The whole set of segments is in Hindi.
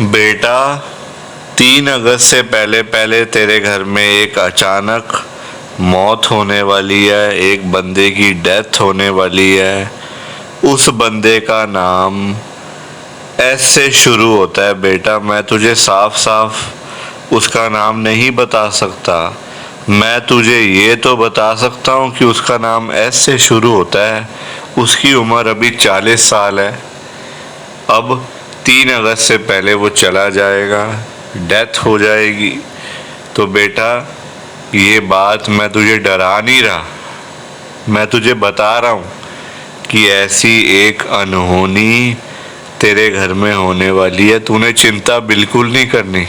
बेटा, 3 अगस्त से पहले पहले तेरे घर में एक अचानक मौत होने वाली है। एक बंदे की डेथ होने वाली है। उस बंदे का नाम एस से शुरू होता है। बेटा, मैं तुझे साफ साफ उसका नाम नहीं बता सकता। मैं तुझे ये तो बता सकता हूँ कि उसका नाम एस से शुरू होता है। उसकी उम्र अभी 40 साल है। अब 3 अगस्त से पहले वो चला जाएगा, डेथ हो जाएगी। तो बेटा, ये बात मैं तुझे डरा नहीं रहा, मैं तुझे बता रहा हूँ कि ऐसी एक अनहोनी तेरे घर में होने वाली है। तूने चिंता बिल्कुल नहीं करनी।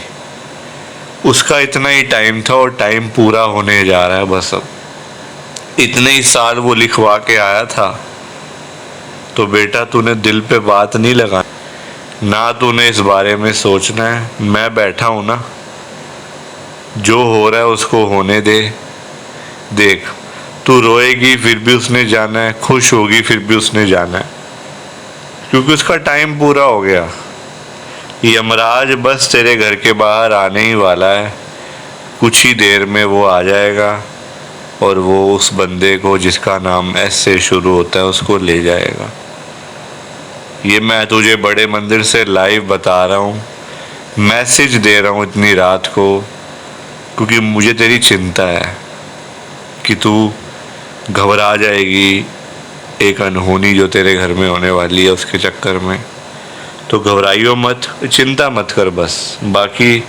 उसका इतना ही टाइम था और टाइम पूरा होने जा रहा है। बस अब इतने ही साल वो लिखवा के आया था। तो बेटा, तूने दिल पे बात नहीं लगानी, ना तूने इस बारे में सोचना है। मैं बैठा हूँ ना, जो हो रहा है उसको होने दे। देख, तू रोएगी फिर भी उसने जाना है, खुश होगी फिर भी उसने जाना है, क्योंकि उसका टाइम पूरा हो गया। यमराज बस तेरे घर के बाहर आने ही वाला है। कुछ ही देर में वो आ जाएगा और वो उस बंदे को जिसका नाम एस से शुरू होता है उसको ले जाएगा। ये मैं तुझे बड़े मंदिर से लाइव बता रहा हूँ, मैसेज दे रहा हूँ इतनी रात को, क्योंकि मुझे तेरी चिंता है कि तू घबरा जाएगी एक अनहोनी जो तेरे घर में होने वाली है उसके चक्कर में। तो घबराइयो मत, चिंता मत कर बस। बाकी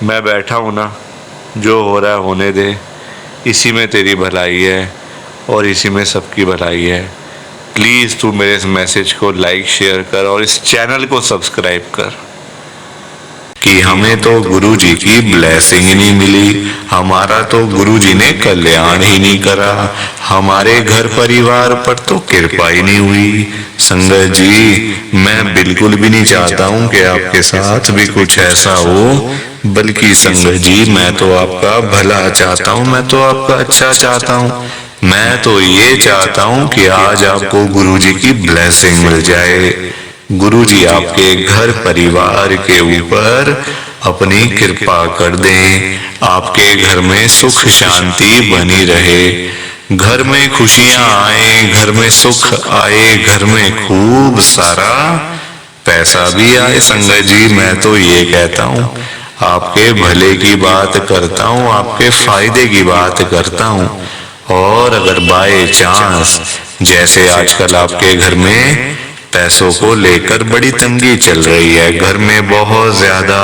मैं बैठा हूँ ना, जो हो रहा है होने दे। इसी में तेरी भलाई है और इसी में सबकी भलाई है। प्लीज़ तू मेरे इस मैसेज को लाइक शेयर कर और इस चैनल को सब्सक्राइब कर। कि हमें तो गुरुजी की ब्लेसिंग ही नहीं मिली, हमारा तो गुरुजी ने कल्याण ही नहीं करा, हमारे घर परिवार पर तो कृपा ही नहीं हुई। संगत जी, मैं बिल्कुल भी नहीं चाहता हूँ कि आपके साथ भी कुछ ऐसा हो, बल्कि संगत जी, मैं तो आपका भला चाहता हूँ, मैं तो आपका अच्छा चाहता हूँ। मैं तो ये चाहता हूँ कि आज आपको गुरुजी की ब्लेसिंग मिल जाए। गुरुजी आपके घर परिवार के ऊपर अपनी कृपा कर दें, आपके घर में सुख शांति बनी रहे, घर में खुशियां आए, घर में सुख आए, घर में खूब सारा पैसा भी आए। संगत जी, मैं तो ये कहता हूँ, आपके भले की बात करता हूँ, आपके फायदे की बात करता हूँ। और अगर बाय चांस जैसे आजकल आपके घर में पैसों को लेकर बड़ी तंगी चल रही है, घर में बहुत ज्यादा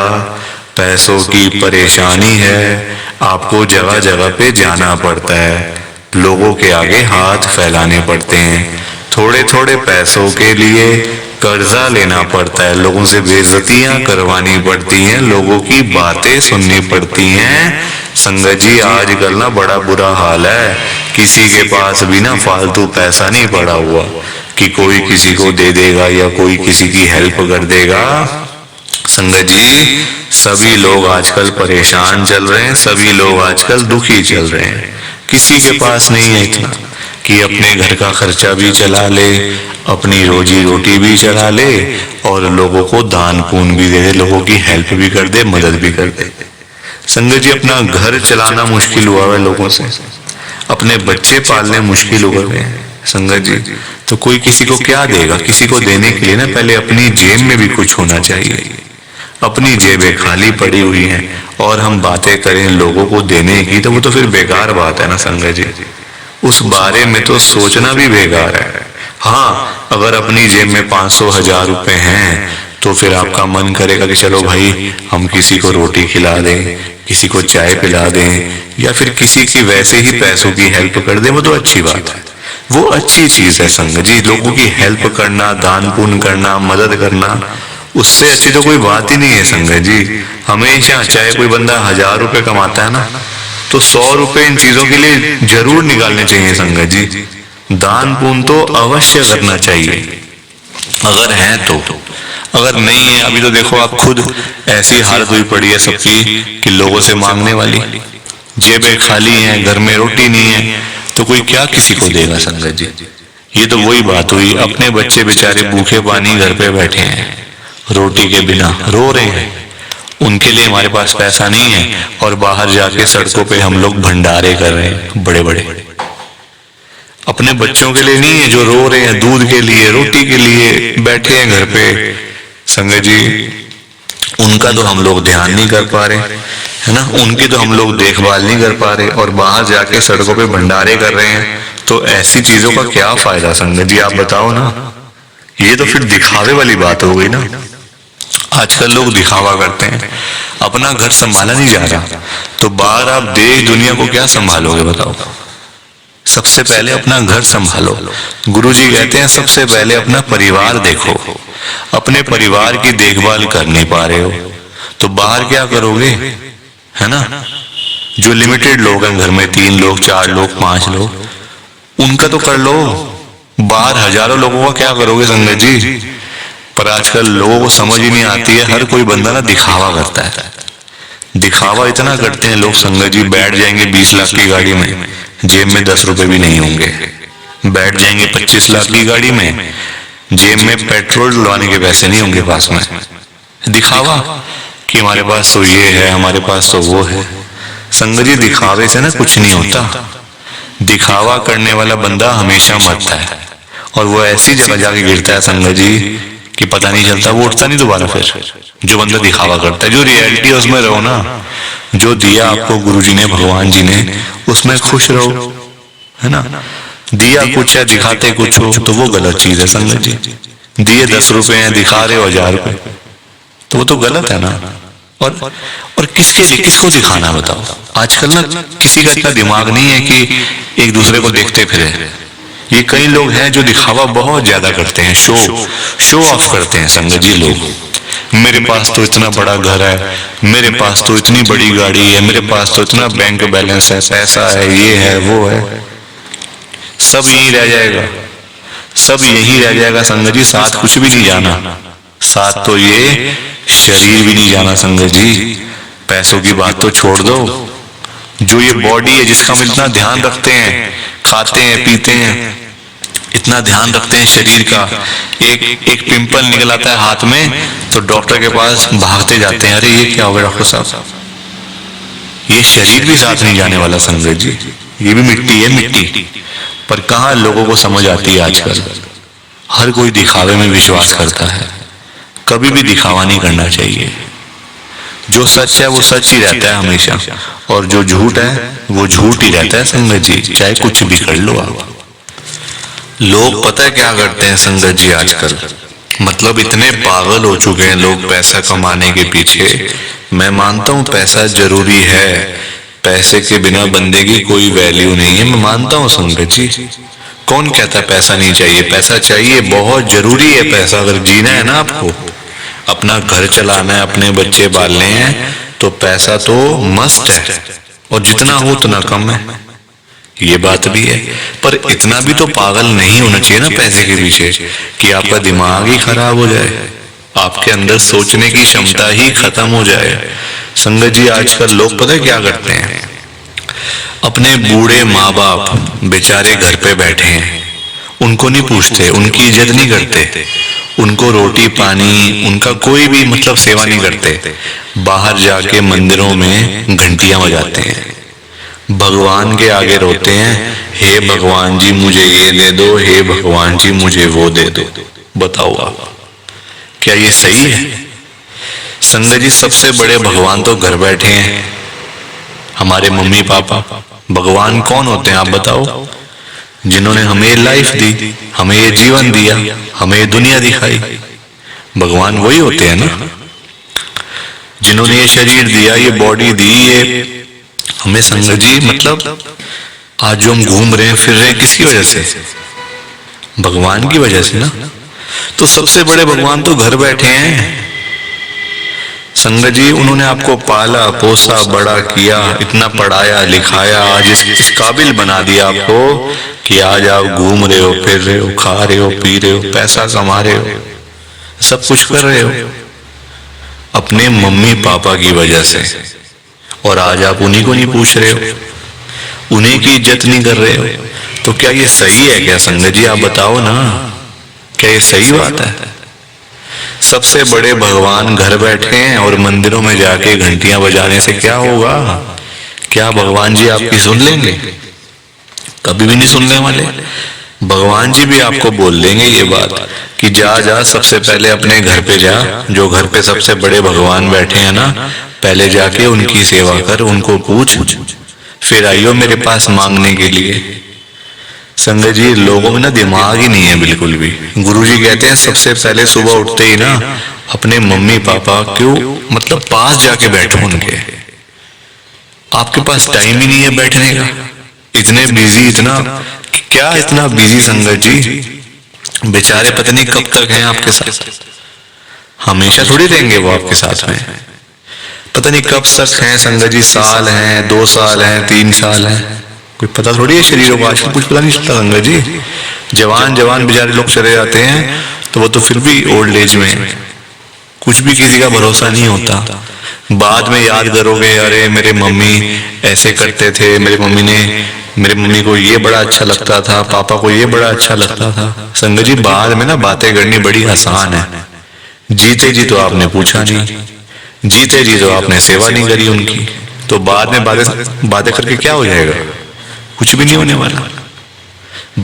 पैसों की परेशानी है, आपको जगह जगह पे जाना पड़ता है, लोगों के आगे हाथ फैलाने पड़ते हैं, थोड़े थोड़े पैसों के लिए कर्जा लेना पड़ता है, लोगों से बेइज्जतियां करवानी पड़ती हैं, लोगों की बातें सुननी पड़ती हैं। संगत जी, आजकल ना बड़ा बुरा हाल है। किसी के पास भी ना फालतू पैसा नहीं पड़ा हुआ कि कोई किसी को दे देगा या कोई किसी की हेल्प कर देगा। संगत जी, सभी लोग आजकल परेशान चल रहे हैं, सभी लोग आजकल दुखी चल रहे हैं। किसी के पास नहीं है इतना कि अपने घर का खर्चा भी चला ले, अपनी रोजी रोटी भी चला ले और लोगों को दान पुण्य भी दे दे, लोगों की हेल्प भी कर दे, मदद भी कर दे। संगत जी, अपना घर चलाना मुश्किल हुआ है लोगों से, अपने बच्चे पालने मुश्किल हो गए हैं। संगत जी, तो कोई किसी को क्या देगा? किसी को देने के लिए ना पहले अपनी जेब में भी कुछ होना चाहिए। अपनी जेबें खाली पड़ी हुई हैं और हम बातें करें लोगों को देने की, तो वो तो फिर बेकार बात है ना संगत जी। उस बारे में तो सोचना भी बेकार है। हाँ, अगर अपनी जेब में 500-1000 रुपए हैं तो फिर आपका मन करेगा कि चलो भाई, हम किसी को रोटी खिला दें, किसी को चाय पिला दें या फिर किसी की वैसे ही पैसों की हेल्प कर दें, वो तो अच्छी बात है, वो अच्छी चीज है। संगत जी, लोगों की हेल्प करना, दान पुण्य करना, मदद करना, उससे अच्छी तो कोई बात ही नहीं है। संगत जी, हमेशा चाहे कोई बंदा 1000 रुपए कमाता है ना, तो 100 रुपए इन चीजों के लिए जरूर निकालने चाहिए। संगत जी, दान पुण्य तो अवश्य करना चाहिए अगर है तो। अगर नहीं है, अभी तो देखो आप खुद, ऐसी हालत हुई पड़ी है सबकी कि लोगों से मांगने वाली, जेबें खाली हैं, घर में रोटी नहीं है, तो कोई क्या किसी को देगा। संगत जी, ये तो वही बात हुई, अपने बच्चे बेचारे भूखे पानी घर पे बैठे हैं, रोटी के बिना रो रहे हैं, उनके लिए हमारे पास पैसा नहीं है, और बाहर जाके सड़कों पे हम लोग भंडारे कर रहे हैं बड़े बड़े। अपने बच्चों के लिए नहीं है जो रो रहे हैं, दूध के लिए, रोटी के लिए बैठे हैं घर पे। संगत जी, उनका तो हम लोग ध्यान नहीं कर पा रहे, है ना, उनकी तो हम लोग देखभाल नहीं कर पा रहे, और बाहर जाके सड़कों पे भंडारे कर रहे हैं। तो ऐसी चीजों का क्या फायदा संगत जी, आप बताओ ना। ये तो फिर दिखावे वाली बात हो गई ना। आजकल लोग दिखावा करते हैं, अपना घर संभाला नहीं जा रहा, तो बाहर आप देश दुनिया को क्या संभालोगे बताओ। सबसे पहले अपना घर संभालो। गुरुजी कहते हैं सबसे पहले अपना परिवार देखो। अपने परिवार की देखभाल कर नहीं पा रहे हो तो बाहर क्या करोगे, है ना। जो लिमिटेड लोग हैं घर में, 3 लोग, 4 लोग, 5 लोग, उनका तो कर लो। बाहर हजारों लोगों का क्या करोगे संगत जी। पर आजकल लोगों को समझ ही नहीं आती है, हर कोई बंदा ना दिखावा करता है। दिखावा इतना करते हैं लोग संगत जी, बैठ जाएंगे 20 लाख की गाड़ी में, जेब में 10 रुपए भी नहीं होंगे। बैठ जाएंगे 25 लाख की गाड़ी में, जेब में पेट्रोल डलवाने के पैसे नहीं होंगे पास में। दिखावा कि हमारे पास तो ये है, हमारे पास तो वो है। संगत जी, दिखावे से ना कुछ नहीं होता। दिखावा करने वाला बंदा हमेशा मरता है, और वो ऐसी जगह जाके गिरता है संगत जी कि पता नहीं चलता, वो उठता नहीं दोबारा फिर। जो बंदा दिखावा करता है, जो रियलिटी है उसमें रहो ना। जो दिया आपको गुरुजी ने, भगवान जी ने, उसमें खुश रहो, है ना। दिया कुछ है, दिखाते कुछ हो, तो वो गलत चीज है संगत जी। दिए 10 रुपए हैं, दिखा रहे हो 1000 रुपए, तो वो तो गलत है ना। और किसके लिए, किसको दिखाना बताओ। आजकल ना किसी का इतना दिमाग नहीं है कि एक दूसरे को देखते फिरे। ये कई लोग हैं जो दिखावा बहुत ज्यादा करते हैं, शो ऑफ करते हैं संगत जी लोग। मेरे पास तो इतना बड़ा घर है, मेरे पास तो इतनी बड़ी गाड़ी है, मेरे पास तो इतना बैंक बैलेंस है, पैसा है, ये है, वो है। सब यही रह जाएगा, सब यही रह जाएगा संगत जी। साथ कुछ भी नहीं जाना, साथ तो ये शरीर भी नहीं जाना संगत जी। पैसों की बात तो छोड़ दो, जो ये बॉडी है जिसका हम इतना ध्यान रखते हैं, खाते हैं, पीते हैं, इतना ध्यान रखते हैं शरीर का, एक पिंपल निकल आता है हाथ में तो डॉक्टर के पास भागते जाते हैं, अरे ये क्या हो गया डॉक्टर साहब। ये शरीर भी साथ नहीं जाने वाला संगत जी, ये भी मिट्टी है, मिट्टी। पर कहाँ लोगों को समझ आती है आजकल। हर कोई दिखावे में विश्वास करता है, कभी भी दिखावा नहीं करना चाहिए। जो सच है वो सच ही रहता है हमेशा, और जो झूठ है वो झूठ ही रहता है संगत जी, चाहे कुछ भी कर लो आप। लोग पता है क्या करते हैं संगत जी आजकल, मतलब इतने पागल हो चुके हैं लोग पैसा कमाने के पीछे। मैं मानता हूँ पैसा जरूरी है, पैसे के बिना बंदे की कोई वैल्यू नहीं है, मैं मानता हूँ संगत जी। कौन कहता है पैसा नहीं चाहिए, पैसा चाहिए, बहुत जरूरी है पैसा। अगर जीना है ना आपको, अपना घर चलाना है, अपने बच्चे पालने हैं, तो पैसा तो मस्ट है, और जितना हो उतना कम है, ये बात भी है। पर इतना भी तो पागल नहीं होना चाहिए ना पैसे के पीछे कि आपका दिमाग ही खराब हो जाए, आपके अंदर सोचने की क्षमता ही खत्म हो जाए। संगत जी, आजकल लोग पता है क्या करते हैं, अपने बूढ़े माँ बाप बेचारे घर पे बैठे हैं, उनको नहीं पूछते, उनकी इज्जत नहीं करते, उनको रोटी पानी, उनका कोई भी मतलब सेवा नहीं करते। बाहर जाके मंदिरों में घंटियां बजाते हैं, भगवान के आगे रोते हैं, हे भगवान जी मुझे ये दे दो, हे भगवान जी मुझे वो दे दो। बताओ आप, क्या ये सही है? संगत जी, सबसे बड़े भगवान तो घर बैठे हैं, हमारे मम्मी पापा। भगवान कौन होते हैं आप बताओ? जिन्होंने हमें लाइफ दी, हमें ये जीवन दिया, हमें ये दुनिया दिखाई, भगवान वही होते हैं ना। जिन्होंने ये शरीर दिया, ये बॉडी दी, ये हमें संगत जी, मतलब आज जो हम घूम रहे हैं, फिर रहे हैं, किसकी वजह से? भगवान की वजह से ना। तो सबसे बड़े भगवान तो घर बैठे हैं संगत जी। उन्होंने आपको पाला पोसा बड़ा किया, इतना पढ़ाया लिखाया, आज इस काबिल बना दिया आपको कि आज आप घूम रहे हो, फिर रहे हो, खा रहे हो, पी रहे हो, पैसा कमा रहे हो, सब कुछ कर रहे हो अपने मम्मी पापा की वजह से। और आज आप उन्हीं को नहीं पूछ रहे हो, उन्हीं की इज्जत नहीं कर रहे हो। तो क्या ये सही है क्या संगत जी? आप बताओ ना, क्या ये सही बात है? सबसे बड़े भगवान घर बैठे हैं और मंदिरों में जाके घंटियां बजाने से क्या होगा? क्या भगवान जी आपकी सुन लेंगे? कभी भी नहीं सुनने वाले। भगवान जी भी आपको बोल देंगे ये बात कि जा जा, सबसे पहले अपने घर पे जा, जो घर पे सबसे बड़े भगवान बैठे हैं ना, पहले जाके उनकी सेवा कर, उनको पूछ, फिर आइयो मेरे पास मांगने के लिए। संगत जी, लोगों में ना दिमाग ही नहीं है बिल्कुल भी। गुरुजी कहते हैं सबसे पहले सुबह उठते ही ना अपने मम्मी पापा क्यों मतलब पास जाके बैठो उनके। आपके पास टाइम ही नहीं है बैठने का, इतने बिजी, इतना क्या इतना बिजी संगत जी, बेचारे पता नहीं कब तक हैं आपके साथ, हमेशा थोड़ी रहेंगे वो आपके साथ में, पता नहीं कब तक हैं संगत जी, साल हैं, 2 साल हैं, 3 साल हैं, कोई पता थोड़ी है शरीरों का। आजकल कुछ पता नहीं चलता संगत जी, जवान जवान बेचारे लोग चले जाते हैं तो वो तो फिर भी ओल्ड एज में, कुछ भी किसी का भरोसा नहीं होता। बाद में याद करोगे, अरे मेरे मम्मी ऐसे करते थे, मेरे मम्मी को ये बड़ा अच्छा लगता था, पापा को ये बड़ा अच्छा लगता था। संगत जी, बाद में ना बातें करनी बड़ी आसान है, जीते जी तो आपने पूछा नहीं, जीते जी तो आपने सेवा नहीं करी उनकी, तो बाद में बातें करके क्या हो जाएगा? कुछ भी नहीं होने वाला।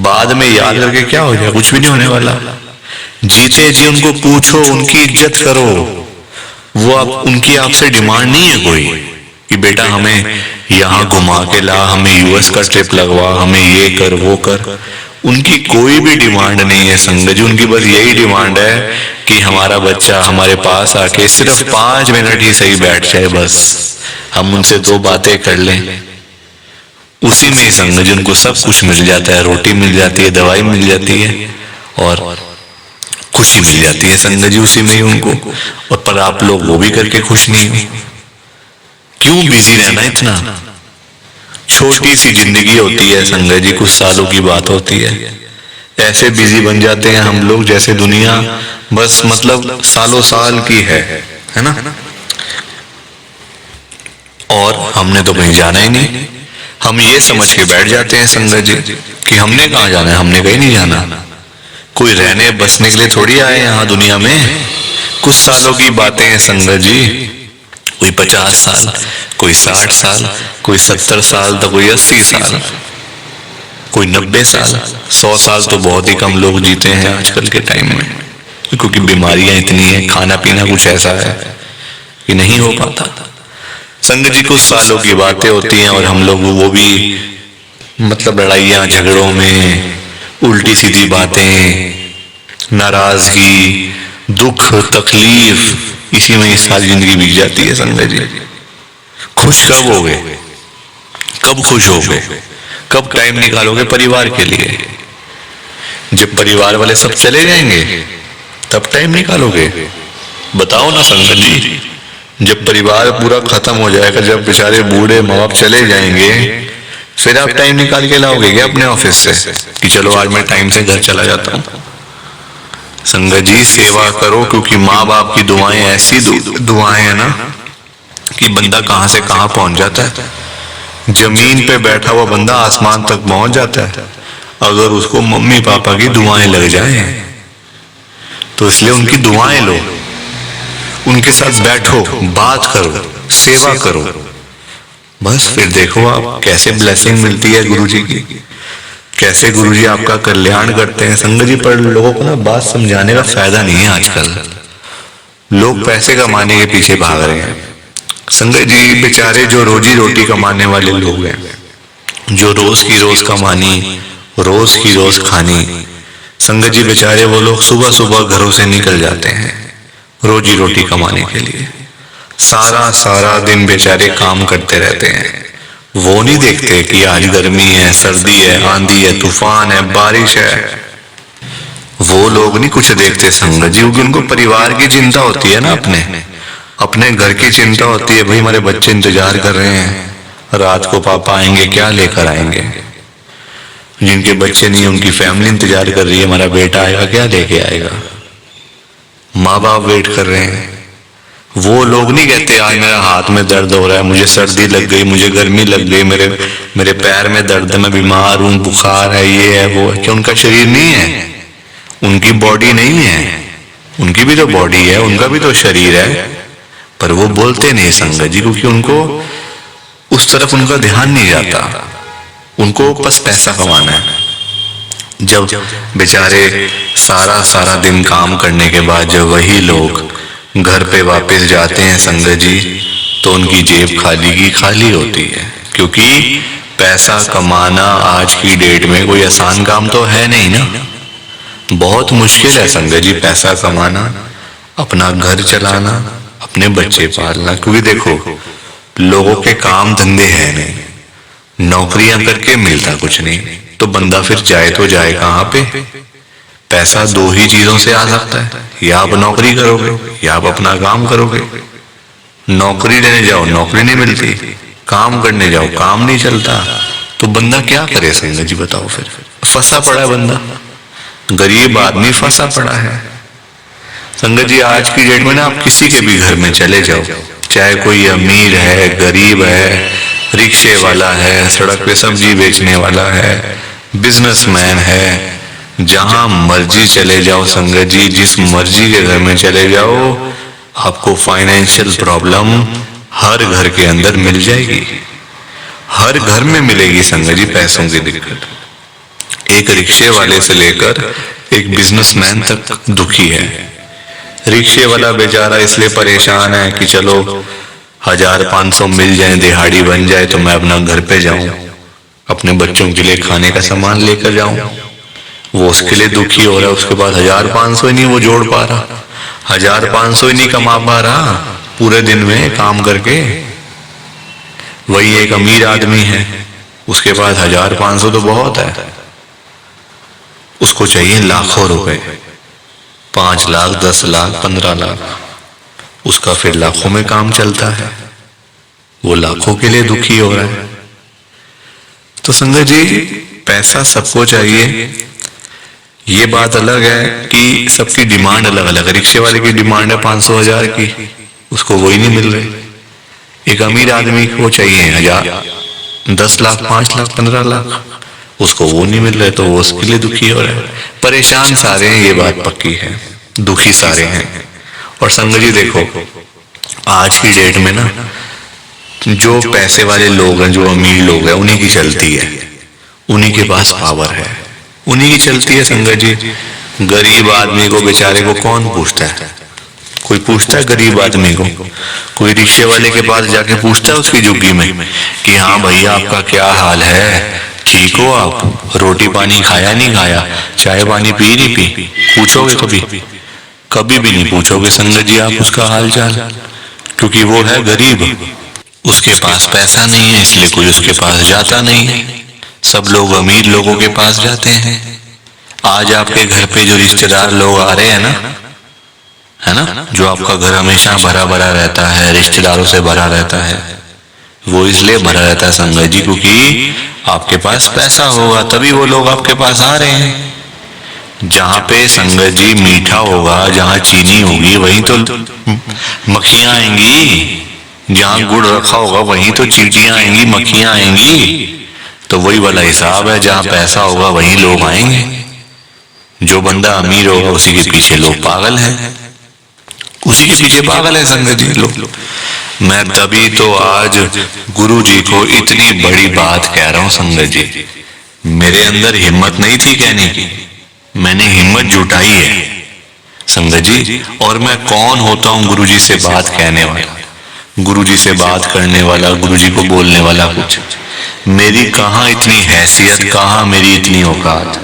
बाद में याद करके क्या हो जाएगा? कुछ भी नहीं होने वाला। जीते जी उनको पूछो, उनकी इज्जत करो, वो उनकी आपसे डिमांड नहीं है कोई कि बेटा हमें यहाँ घुमा के ला, हमें यूएस का ट्रिप लगवा, हमें ये कर वो कर, उनकी कोई भी डिमांड नहीं है संगत जी। उनकी बस यही डिमांड है कि हमारा बच्चा हमारे पास आके सिर्फ 5 मिनट ही सही बैठ जाए, बस हम उनसे 2 बातें कर लें, उसी में ही संगत जी उनको सब कुछ मिल जाता है। रोटी मिल जाती है, दवाई मिल जाती है और खुशी मिल जाती है संगत जी उसी में ही उनको। और पर आप लोग वो भी करके खुश नहीं हो, क्यों बिजी रहना इतना? छोटी सी जिंदगी होती है संगत जी, कुछ सालों की बात होती है, ऐसे बिजी बन जाते हैं हम लोग जैसे दुनिया बस मतलब सालों साल की है ना। और हमने तो कहीं जाना ही नहीं, हम ये समझ के बैठ जाते हैं संगत जी कि हमने कहाँ जाना है, हमने कहीं नहीं जाना। कोई रहने बसने के लिए थोड़ी आए यहाँ दुनिया में। कुछ सालों की बातें हैं संगत जी, कोई 50 साल, कोई 60 साल, कोई 70 साल, तो कोई 80 साल, कोई 90 साल, 100 साल तो बहुत ही कम लोग जीते हैं आजकल के टाइम में, क्योंकि बीमारियां इतनी हैं, खाना पीना कुछ ऐसा है कि नहीं हो पाता। संगत जी, कुछ सालों की बातें होती हैं और हम लोग वो भी मतलब लड़ाइयाँ झगड़ों में, उल्टी सीधी बातें, नाराजगी, दुख, तकलीफ, इसी में सारी जिंदगी बीत जाती है संगत जी। खुश कब होगे? कब खुश होगे? कब टाइम निकालोगे परिवार के लिए? जब परिवार वाले सब चले जाएंगे तब टाइम निकालोगे? बताओ ना संगत जी। जब परिवार पूरा खत्म हो जाएगा, जब बेचारे बूढ़े माँ बाप चले जाएंगे, फिर आप टाइम निकाल के लाओगे क्या अपने ऑफिस से कि चलो आज मैं टाइम से घर चला जाता हूँ? संगत जी, सेवा करो, क्योंकि माँ बाप की दुआएं ऐसी दुआएं है ना कि बंदा कहाँ से कहाँ पहुंच जाता है। जमीन पे बैठा हुआ बंदा आसमान तक पहुंच जाता है अगर उसको मम्मी पापा की दुआएं लग जाए। तो इसलिए उनकी दुआएं लो, उनके साथ बैठो, बात करो, सेवा करो, बस फिर देखो आप कैसे ब्लेसिंग मिलती है गुरुजी की, कैसे गुरुजी आपका कल्याण करते हैं। संगत जी, पर लोगों को ना बात समझाने का फायदा नहीं है आजकल, लोग पैसे कमाने के पीछे भाग रहे हैं। संगत जी, बेचारे जो रोजी रोटी कमाने वाले लोग हैं, जो रोज की रोज कमानी, रोज की रोज खानी, संगत जी बेचारे वो लोग सुबह सुबह घरों से निकल जाते हैं रोजी रोटी कमाने के लिए, सारा सारा दिन बेचारे काम करते रहते हैं। वो नहीं देखते कि आज गर्मी है, सर्दी है, आंधी है, तूफान है, बारिश है, वो लोग नहीं कुछ देखते संगत जी, क्योंकि उनको परिवार की चिंता होती है ना, अपने घर की चिंता होती है। भाई हमारे बच्चे इंतजार कर रहे हैं, रात को पापा आएंगे, क्या लेकर आएंगे। जिनके बच्चे नहीं, उनकी फैमिली इंतजार कर रही है, हमारा बेटा आएगा, क्या लेके आएगा। माँ बाप वेट कर रहे हैं। वो लोग नहीं कहते आज मेरा हाथ में दर्द हो रहा है, मुझे सर्दी लग गई, मुझे गर्मी लग गई, मेरे पैर में दर्द है, मैं बीमार हूँ, बुखार है, ये है वो है। क्या उनका शरीर नहीं है, उनकी बॉडी नहीं है, उनकी भी तो बॉडी है, उनका भी तो शरीर है, पर वो बोलते नहीं संगत जी, क्योंकि उनको उस तरफ उनका ध्यान नहीं जाता, उनको बस पैसा कमाना है। जब बेचारे सारा दिन काम करने के बाद जब वही लोग घर पे वापस जाते हैं संगत जी, तो उनकी जेब खाली की खाली होती है, क्योंकि पैसा कमाना आज की डेट में कोई आसान काम तो है नहीं ना, बहुत मुश्किल है संगत जी पैसा कमाना, अपना घर चलाना, अपने बच्चे पालना। क्योंकि देखो लोगों के काम धंधे हैं नहीं, नौकरियां करके मिलता कुछ नहीं, तो बंदा फिर जाए तो जाए कहाँ पे? पैसा दो ही चीजों से आ सकता है, या आप नौकरी करोगे या आप अपना काम करोगे। नौकरी लेने जाओ नौकरी नहीं मिलती, काम करने जाओ काम नहीं चलता, तो बंदा क्या करे संगत जी बताओ? फिर फंसा पड़ा है बंदा, गरीब आदमी फंसा पड़ा है संगत जी। आज की डेट में ना आप किसी के भी घर में चले जाओ, चाहे कोई अमीर है, गरीब है, रिक्शे वाला है, सड़क पे सब्जी बेचने वाला है, बिजनेसमैन है, जहां मर्जी चले जाओ संगत जी, जिस मर्जी के घर में चले जाओ, आपको फाइनेंशियल प्रॉब्लम हर घर के अंदर मिल जाएगी, हर घर में मिलेगी संगत जी पैसों की दिक्कत। एक रिक्शे वाले से लेकर एक बिजनेसमैन तक दुखी है। रिक्शे वाला बेचारा इसलिए परेशान है कि चलो 1000-500 मिल जाए, दिहाड़ी बन जाए तो मैं अपना घर पे जाऊं, अपने बच्चों के लिए खाने का सामान लेकर जाऊं, वो उसके लिए दुखी हो रहा है। उसके बाद 1000-500 ही नहीं वो जोड़ पा रहा, 1000-500 ही नहीं कमा पा रहा पूरे दिन में काम करके। वही एक अमीर आदमी है, उसके पास 1000-500 तो बहुत है, उसको चाहिए लाखों रुपए, 5 लाख, 10 लाख, 15 लाख, उसका फिर लाखों में काम चलता है, वो लाखों के लिए दुखी हो रहा है। तो संगत जी पैसा सबको चाहिए, ये बात अलग है कि सबकी डिमांड अलग अलग है। रिक्शे वाले की डिमांड है 500-1000 की, उसको वही नहीं मिल रही। एक अमीर आदमी को चाहिए 1000, 10 लाख, 5 लाख, 15 लाख, उसको वो नहीं मिल रहे, तो वो उसके लिए दुखी हो रहा है। परेशान सारे हैं, ये बात पक्की है, दुखी सारे हैं। और संगत जी देखो आज की डेट में ना जो पैसे वाले लोग हैं, जो अमीर लोग हैं, उन्हीं की चलती है, उन्हीं के पास पावर है, उन्हीं की चलती है संगत जी। गरीब आदमी को बेचारे को कौन पूछता है? कोई पूछता है गरीब आदमी को? कोई रिक्शे वाले के पास जाके पूछता है उसकी झुग्गी में कि हाँ भैया आपका क्या हाल है, ठीक हो आप, रोटी पानी खाया नहीं खाया, चाय पानी पी नहीं पी? पूछोगे कभी? कभी भी नहीं पूछोगे संगत जी आप उसका हाल चाल, क्योंकि वो है गरीब, उसके पास पैसा नहीं है, इसलिए कोई उसके पास जाता नहीं है। सब लोग अमीर लोगों के पास जाते हैं। आज आपके घर पे जो रिश्तेदार लोग आ रहे हैं ना, है ना, जो आपका घर हमेशा भरा भरा रहता है, रिश्तेदारों से भरा रहता है, वो इसलिए भरा रहता है संगत जी क्योंकि आपके पास पैसा होगा, तभी वो लोग आपके पास आ रहे हैं। जहां पे संगत जी मीठा होगा, जहां चीनी होगी, वहीं तो मक्खियां आएंगी, जहां गुड़ रखा होगा वहीं तो चींटियां आएंगी, मक्खियां आएंगी। तो वही वाला हिसाब है, जहां पैसा होगा वहीं लोग आएंगे। जो बंदा अमीर होगा उसी के पीछे लोग पागल हैं, उसी के पीछे पागल है संगत जी लोग। मैं तभी तो आज गुरु जी को इतनी बड़ी बात कह रहा हूं संगत जी। मेरे अंदर हिम्मत नहीं थी कहने की, मैंने हिम्मत जुटाई है संगत जी। और मैं कौन होता हूं गुरु जी से बात कहने वाला, गुरु जी से बात करने वाला, गुरु जी को बोलने वाला? कुछ मेरी कहाँ इतनी हैसियत, कहाँ मेरी इतनी औकात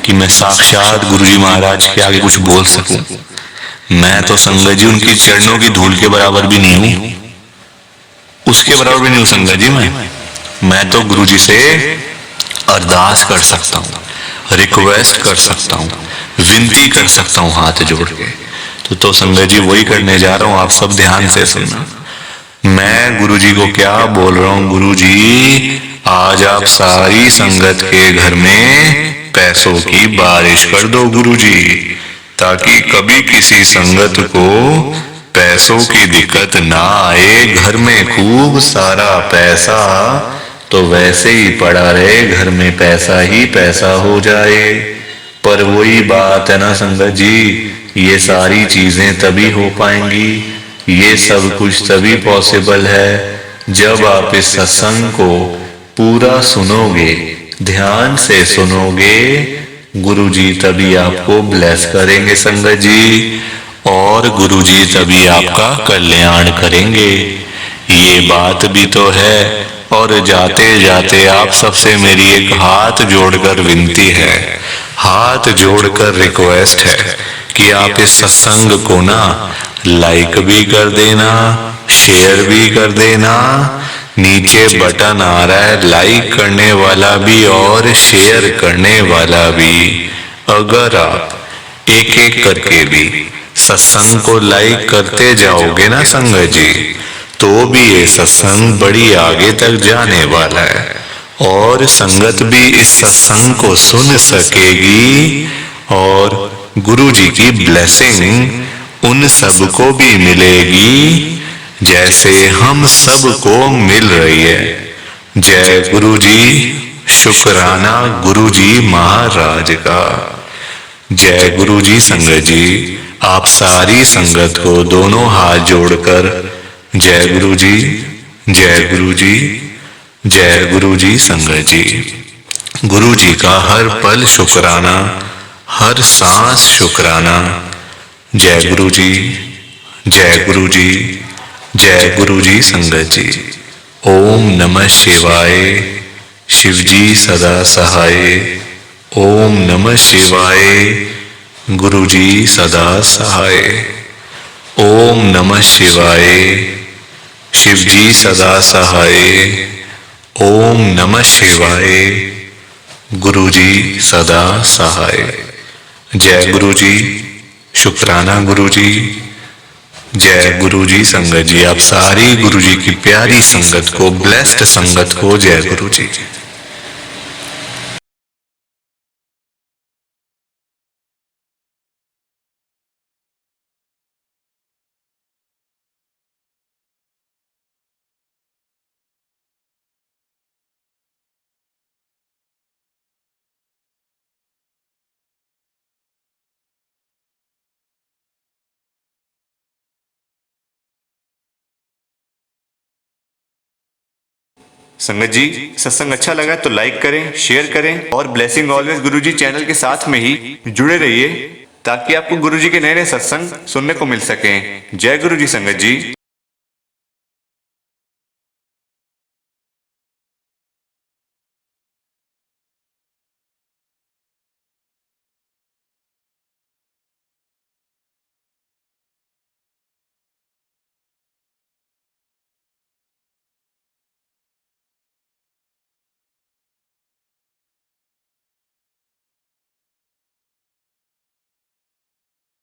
कि मैं साक्षात गुरु जी महाराज के आगे कुछ बोल सकूं। मैं तो संगत जी उनकी चरणों की धूल के बराबर भी नहीं हूं, उसके बराबर भी नहीं हूं संगत जी। मैं तो गुरु जी से अरदास कर सकता हूं, रिक्वेस्ट कर सकता हूं, विनती कर सकता हूं हाथ जोड़ के। तो संगत जी वही करने जा रहा हूं, आप सब ध्यान से सुनना। मैं गुरु जी को क्या बोल रहा हूं? गुरु जी आज आप सारी संगत के घर में पैसों की बारिश कर दो गुरु जी, ताकि कभी किसी संगत को पैसों की दिक्कत ना आए। घर में खूब सारा पैसा तो वैसे ही पड़ा रहे, घर में पैसा ही पैसा हो जाए। पर वही बात है ना संगत जी, ये सारी चीजें तभी हो पाएंगी, ये सब कुछ तभी पॉसिबल है जब आप इस सत्संग को पूरा सुनोगे, ध्यान से सुनोगे। गुरुजी तभी आपको ब्लेस करेंगे संगत जी, और गुरुजी तभी आपका कल्याण करेंगे। ये बात भी तो है। और जाते जाते आप सबसे मेरी एक हाथ जोड़कर विनती है, हाथ जोड़कर रिक्वेस्ट है कि आप इस सत्संग को ना लाइक भी कर देना, शेयर भी कर देना। नीचे बटन आ रहा है लाइक करने वाला भी और शेयर करने वाला भी। अगर आप एक एक करके भी सत्संग को लाइक करते जाओगे ना संगत जी, तो भी ये सत्संग बड़ी आगे तक जाने वाला है, और संगत भी इस सत्संग को सुन सकेगी, और गुरु जी की ब्लेसिंग उन सबको भी मिलेगी जैसे हम सबको मिल रही है। जय गुरु जी, शुक्राना गुरु जी महाराज का। जय गुरु जी संगत जी, आप सारी संगत को दोनों हाथ जोड़कर जय गुरु जी, जय गुरु जी, जय गुरु जी संगत जी। गुरु जी का हर पल शुक्राना, हर सांस शुक्राना। जय गुरु जी, जय गुरु जी, जय गुरु जी संगत जी। ओम नमः शिवाय। शिव जी सदा सहाय। ओम नमः शिवाय। गुरु जी सदा सहाय। ओम नमः शिवाय। शिव जी सदा सहाय। ओम नमः शिवाय। गुरु जी सदा सहाय। जय गुरु जी, शुक्राना गुरु जी। जय गुरु जी संगत जी, आप सारी गुरु जी की प्यारी संगत को, ब्लेस्ड संगत को जय गुरु जी। संगत जी, सत्संग अच्छा लगा तो लाइक करें, शेयर करें, और ब्लेसिंग ऑलवेज गुरुजी चैनल के साथ में ही जुड़े रहिए, ताकि आपको गुरुजी के नए नए सत्संग सुनने को मिल सकें। जय गुरु जी संगत जी।